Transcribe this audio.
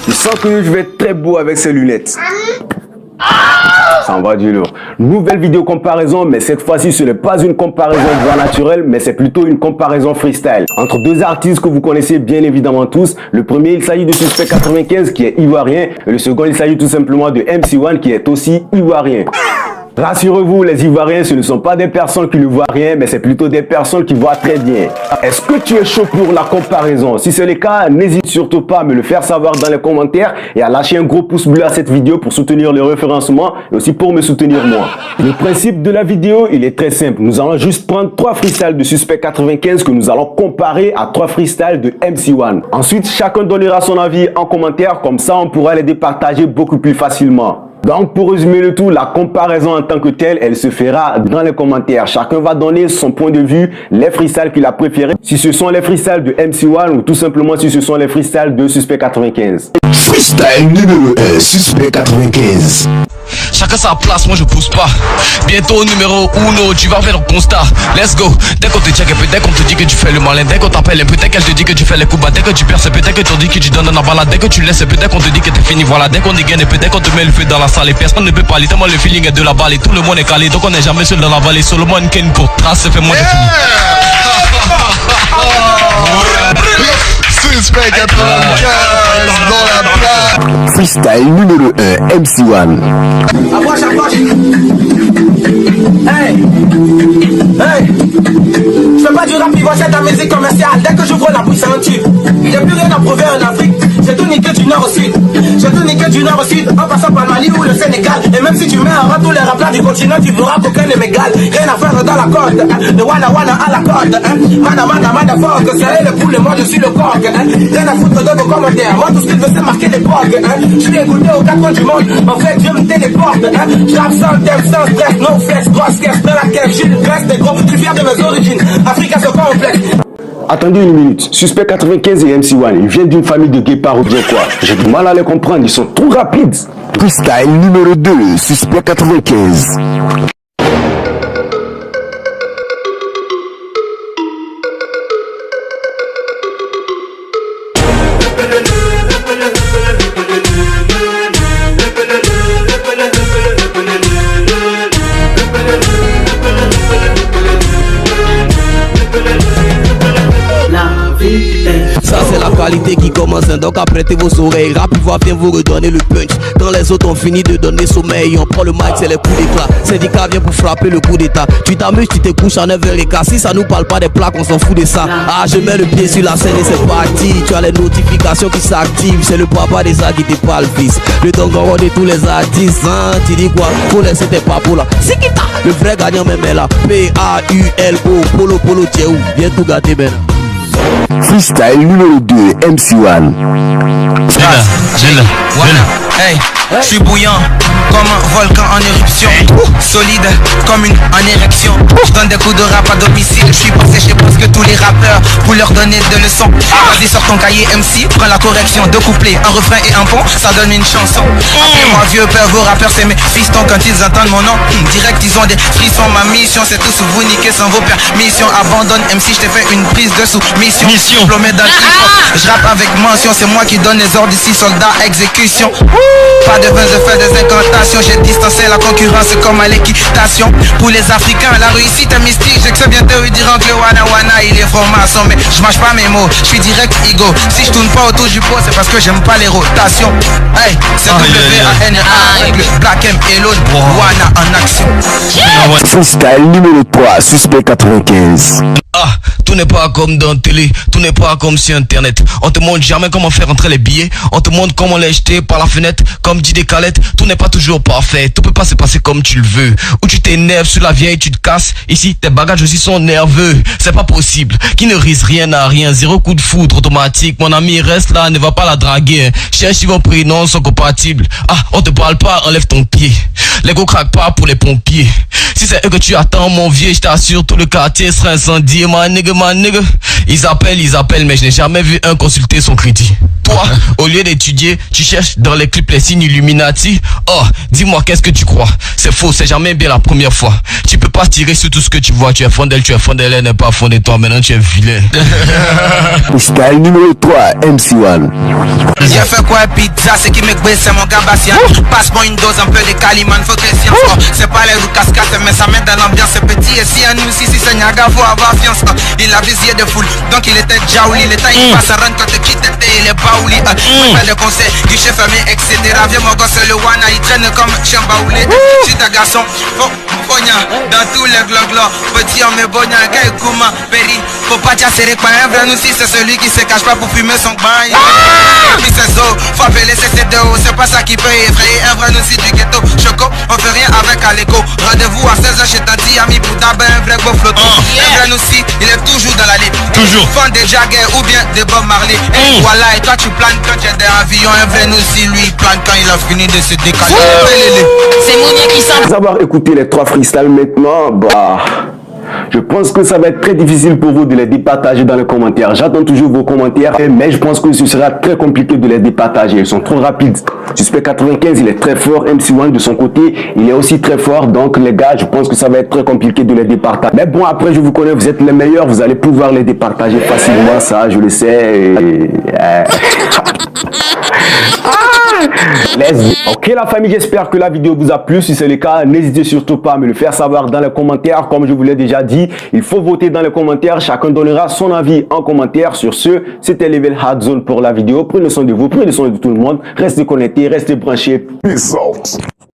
Je sens que je vais être très beau avec ces lunettes. Ça envoie du lourd. Nouvelle vidéo comparaison, mais cette fois-ci ce n'est pas une comparaison voix naturelle, mais c'est plutôt une comparaison freestyle entre deux artistes que vous connaissez bien évidemment tous. Le premier, il s'agit de Suspect 95 qui est ivoirien, et le second, il s'agit tout simplement de MC1 qui est aussi ivoirien. Rassurez-vous, les Ivoiriens, ce ne sont pas des personnes qui ne voient rien, mais c'est plutôt des personnes qui voient très bien. Est-ce que tu es chaud pour la comparaison? Si c'est le cas, n'hésite surtout pas à me le faire savoir dans les commentaires et à lâcher un gros pouce bleu à cette vidéo pour soutenir le référencement et aussi pour me soutenir moi. Le principe de la vidéo, il est très simple. Nous allons juste prendre 3 freestyles de Suspect 95 que nous allons comparer à 3 freestyles de MC1. Ensuite, chacun donnera son avis en commentaire, comme ça on pourra les départager beaucoup plus facilement. Donc pour résumer le tout, la comparaison en tant que telle, elle se fera dans les commentaires. Chacun va donner son point de vue, les freestyles qu'il a préférés. Si ce sont les freestyles de MC1 ou tout simplement si ce sont les freestyles de Suspect 95. Freestyle numéro 1, Suspect 95. Chacun sa place, moi je pousse pas. Bientôt numéro 1, tu vas faire le constat. Let's go. Dès qu'on te check un peu, dès qu'on te dit que tu fais le malin, dès qu'on t'appelle un peu, dès qu'elle te dit que tu fais les coups bas, dès que tu perds un peu, dès que tu dis que tu donnes la balade, dès que tu laisses un peu, dès qu'on te dit que t'es fini, voilà, dès qu'on dégaine un peu, dès qu'on te met le feu dans la salle, et personne ne peut parler, tellement le feeling est de la balle et tout le monde est calé, donc on n'est jamais seul dans la vallée, seulement une ken pour trace, fait moins de fini. Suspect 95 dans la place. Freestyle numéro 1, MC1. Approche, approche. Hey, hey. Je fais pas du rap, ils vont c'est ta musique commerciale. Dès que j'ouvre la bouche, c'est un tube. J'ai plus rien à prouver en Afrique. J'ai tout niqué du nord au sud. J'ai tout niqué du nord au sud, en passant par le Mali ou le Sénégal. Et même si tu mets en rap tous les rappeurs du continent, tu verras qu'aucun ne m'égale. Rien à faire dans la corde, de wana wana à la corde. Mana mana mana fuck, c'est elle le poulet, moi je suis le coq. Rien à foutre de vos commentaires, moi tout ce qu'il veut c'est marquer l'époque. Je suis écouté aux 4 coins du monde, en fait Dieu me téléporte. J'rappe sans thème, sans stress, no flex, grosse caisse dans la caisse. J'ai une veste des gros, je suis fier de mes origines. Afrique a ce complexe. Attendez une minute, Suspect 95 et MC1, ils viennent d'une famille de guépards ou bien quoi? J'ai du mal à les comprendre, ils sont trop rapides. Freestyle numéro 2, Suspect 95. Ça c'est la qualité qui commence, donc apprêtez vos oreilles. Rap va bien vous redonner le punch. Quand les autres ont fini de donner sommeil, on prend le mic, c'est les coups d'éclat. Syndicat vient pour frapper le coup d'état. Tu t'amuses, tu te couches à 9h15. Si ça nous parle pas des plaques, on s'en fout de ça. Ah, je mets le pied sur la scène et c'est parti. Tu as les notifications qui s'activent. C'est le papa des arts qui te parle, fils. Le dongoron de tous les artistes, hein. Tu dis quoi? Pour laisser tes papos là. Sikita, le vrai gagnant même est là. P-A-U-L-O, Polo Polo, t'es où? Viens tout gâter, ben. Freestyle numéro 2, MC1. Hey, je suis bouillant comme un volcan en éruption. Solide comme une en érection. Je donne des coups de rap à domicile. Je suis passé chez presque tous les rappeurs pour leur donner des leçons. Vas-y sors ton cahier MC, prends la correction. 2 couplets, un refrain et un pont, ça donne une chanson. Appelez-moi vieux père, vos rappeurs c'est mes fistons. Quand ils entendent mon nom, direct ils ont des frissons. Ma mission c'est tous vous niquer sans vos permissions. Abandonne MC, je t'ai fait une prise de sous-mission. Diplômé dans le hip-hop, je rappe avec mention. C'est moi qui donne les ordres ici, soldats, exécution. Pas de vin, je fais des incantations. J'ai distancé la concurrence comme à l'équitation. Pour les Africains, la réussite est mystique. Je sais bientôt ils diront que le wana wana il est franc-maçon. Mais je mâche pas mes mots, je suis direct ego. Si je tourne pas autour du pot, c'est parce que j'aime pas les rotations. Hey, c'est W-A-N-A avec le Black M et l'autre wana en action. Freestyle numéro 3, Suspect 95. Ah, tout n'est pas comme dans télé, tout n'est pas comme sur internet. On te montre jamais comment faire entrer les billets, on te montre comment les jeter par la fenêtre, comme dit des calettes. Tout n'est pas toujours parfait, tout peut pas se passer comme tu le veux. Ou tu t'énerves sur la vieille, tu te casses. Ici, tes bagages aussi sont nerveux, c'est pas possible. Qui ne risque rien à rien, 0 coup de foudre automatique. Mon ami reste là, ne va pas la draguer. Cherche si vos prénoms sont compatibles. Ah, on te parle pas, enlève ton pied. Les go craquent pas pour les pompiers. Si c'est eux que tu attends, mon vieux, je t'assure, tout le quartier sera incendié. Ma nigga. Ils appellent, mais je n'ai jamais vu un consulter son crédit. Toi, au lieu d'étudier, tu cherches dans les clips les signes Illuminati. Oh, dis-moi, qu'est-ce que tu crois? C'est faux, c'est jamais bien la première fois. Tu peux pas tirer sur tout ce que tu vois. Tu es fondé, elle n'est pas fondée toi. Maintenant, tu es vilain. Freestyle numéro 3, MC1. J'ai fait quoi pizza, c'est qui me baisse, c'est mon gars Bastien. Passe-moi une dose, un peu de Caliman, faut que science. Oh, c'est pas les roues cascades, mais ça met dans l'ambiance, c'est petit. Et si à nous, si c'est Niaga, faut avoir fiance. Il a visé de foule, donc il était jaouli. Le temps il passe à run quand te quitte, il est baouli. Fait de conseils, guichet fermé, etc. Viens mon gosse, le wana, il traîne comme chambaoulé. Si t'as garçon, oh, Bonya, dans tous les gloglos. Petit homme, Bonya, Gay Kouma, Péri. Faut pas dire c'est un vrai nous si c'est celui qui se cache pas pour fumer son bain. Puis c'est zo, faut appeler CCDO, c'est pas ça qui peut effrayer un vrai nous si du ghetto. Choco, on fait rien avec Aleko. Rendez-vous à 16h chez Tati, ami pour tabac, un vrai beau flottant. Un vrai nous si, il est toujours dans la ligne. Toujours. Fan des Jagger ou bien des Bob Marley. Et voilà, et toi tu planes quand tu es dans l'avion. Un vrai nous si, lui il plane quand il a fini de se décaler. C'est Monia qui s'en... Après avoir écouté les 3 freestyles maintenant, je pense que ça va être très difficile pour vous de les départager dans les commentaires. J'attends toujours vos commentaires, mais je pense que ce sera très compliqué de les départager. Ils sont trop rapides. Suspect 95, il est très fort. MC1 de son côté, il est aussi très fort. Donc les gars, je pense que ça va être très compliqué de les départager. Mais bon, après je vous connais, vous êtes les meilleurs. Vous allez pouvoir les départager facilement, ça je le sais. Ok la famille, j'espère que la vidéo vous a plu. Si c'est le cas, n'hésitez surtout pas à me le faire savoir dans les commentaires. Comme je vous l'ai déjà dit, il faut voter dans les commentaires. Chacun donnera son avis en commentaire. Sur ce, c'était Level Hard Zone pour la vidéo. Prenez soin de vous, prenez soin de tout le monde. Restez connectés, restez branchés. Peace out.